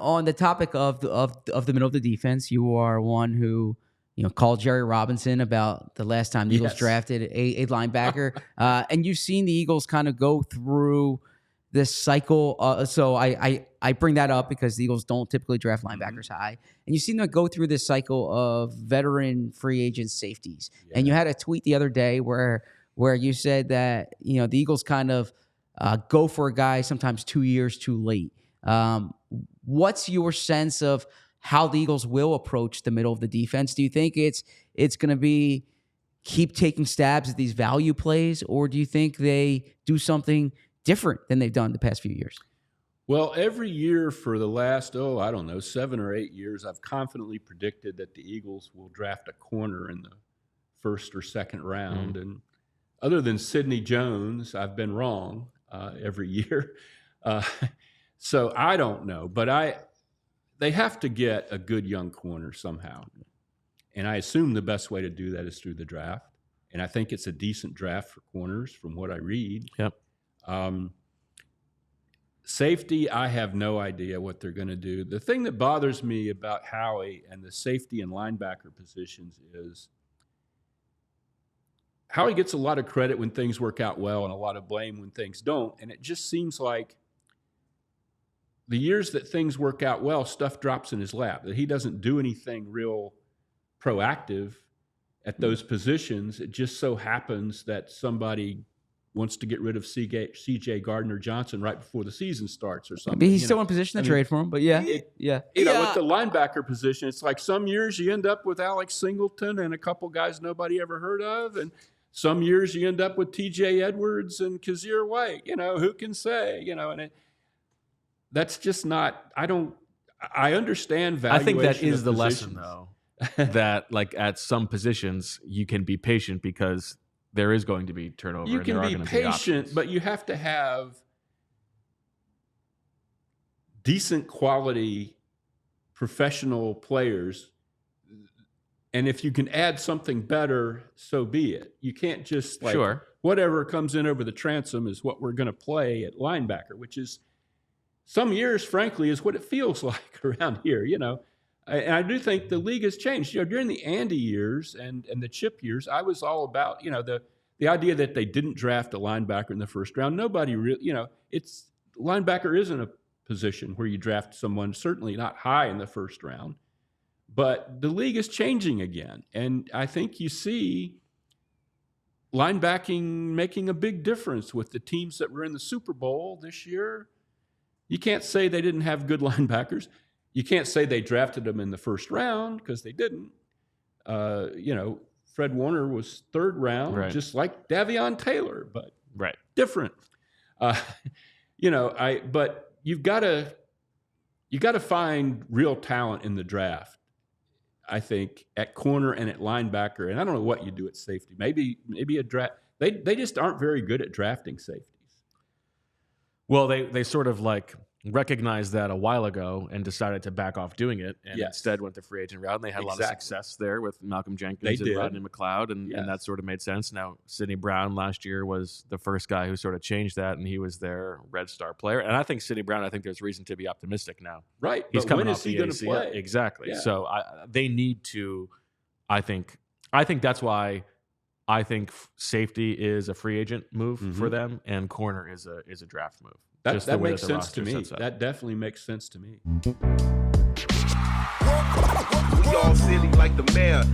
on the topic of the middle of the defense, you are one who called Jerry Robinson about the last time the Eagles drafted a linebacker, and you've seen the Eagles kind of go through this cycle. So I bring that up because the Eagles don't typically draft linebackers high, and you've seen them go through this cycle of veteran free agent safeties. Yeah. And you had a tweet the other day where you said that the Eagles kind of go for a guy sometimes 2 years too late. What's your sense of how the Eagles will approach the middle of the defense? Do you think it's going to be keep taking stabs at these value plays, or do you think they do something different than they've done the past few years? Well, every year for the last, 7 or 8 years, I've confidently predicted that the Eagles will draft a corner in the first or second round. And other than Sidney Jones, I've been wrong every year. So I don't know, but they have to get a good young corner somehow. And I assume the best way to do that is through the draft. And I think it's a decent draft for corners from what I read. Yep. Safety, I have no idea what they're going to do. The thing that bothers me about Howie and the safety and linebacker positions is Howie gets a lot of credit when things work out well and a lot of blame when things don't. And it just seems like the years that things work out well, stuff drops in his lap, that he doesn't do anything real proactive at those positions. It just so happens that somebody wants to get rid of C.J. Gardner-Johnson right before the season starts or something. Maybe he's still in position to trade for him, but yeah. With the linebacker position, it's like some years you end up with Alex Singleton and a couple guys nobody ever heard of, and some years you end up with T.J. Edwards and Kazir White. Who can say? And that's just not. I understand valuation. I think that is the positions. lesson, though. That like at some positions you can be patient because there is going to be turnover. You and can there are be going to patient, be but you have to have decent quality professional players. And if you can add something better, so be it. You can't just whatever comes in over the transom is what we're going to play at linebacker, which is some years, frankly, is what it feels like around here, And I do think the league has changed. During the Andy years and the Chip years, I was all about, the idea that they didn't draft a linebacker in the first round. Nobody really, linebacker isn't a position where you draft someone, certainly not high in the first round. But the league is changing again. And I think you see linebacking making a big difference with the teams that were in the Super Bowl this year. You can't say they didn't have good linebackers. You can't say they drafted them in the first round because they didn't. Fred Warner was third round, just like Davion Taylor, but different. But you've got to find real talent in the draft. I think at corner and at linebacker, and I don't know what you do at safety. Maybe a draft. They just aren't very good at drafting safeties. Well, they sort of recognized that a while ago and decided to back off doing it and instead went the free agent route. And they had a lot of success there with Malcolm Jenkins and Rodney McLeod, and that sort of made sense. Now, Sidney Brown last year was the first guy who sort of changed that, and he was their Red Star player. And I think Sidney Brown, there's reason to be optimistic now. Right. He's coming when off is he the going to ACL. play? Exactly. Yeah. So they need to, I think that's why I think safety is a free agent move for them, and corner is a draft move. That makes sense to me. That definitely makes sense to me. We all silly like the mayor.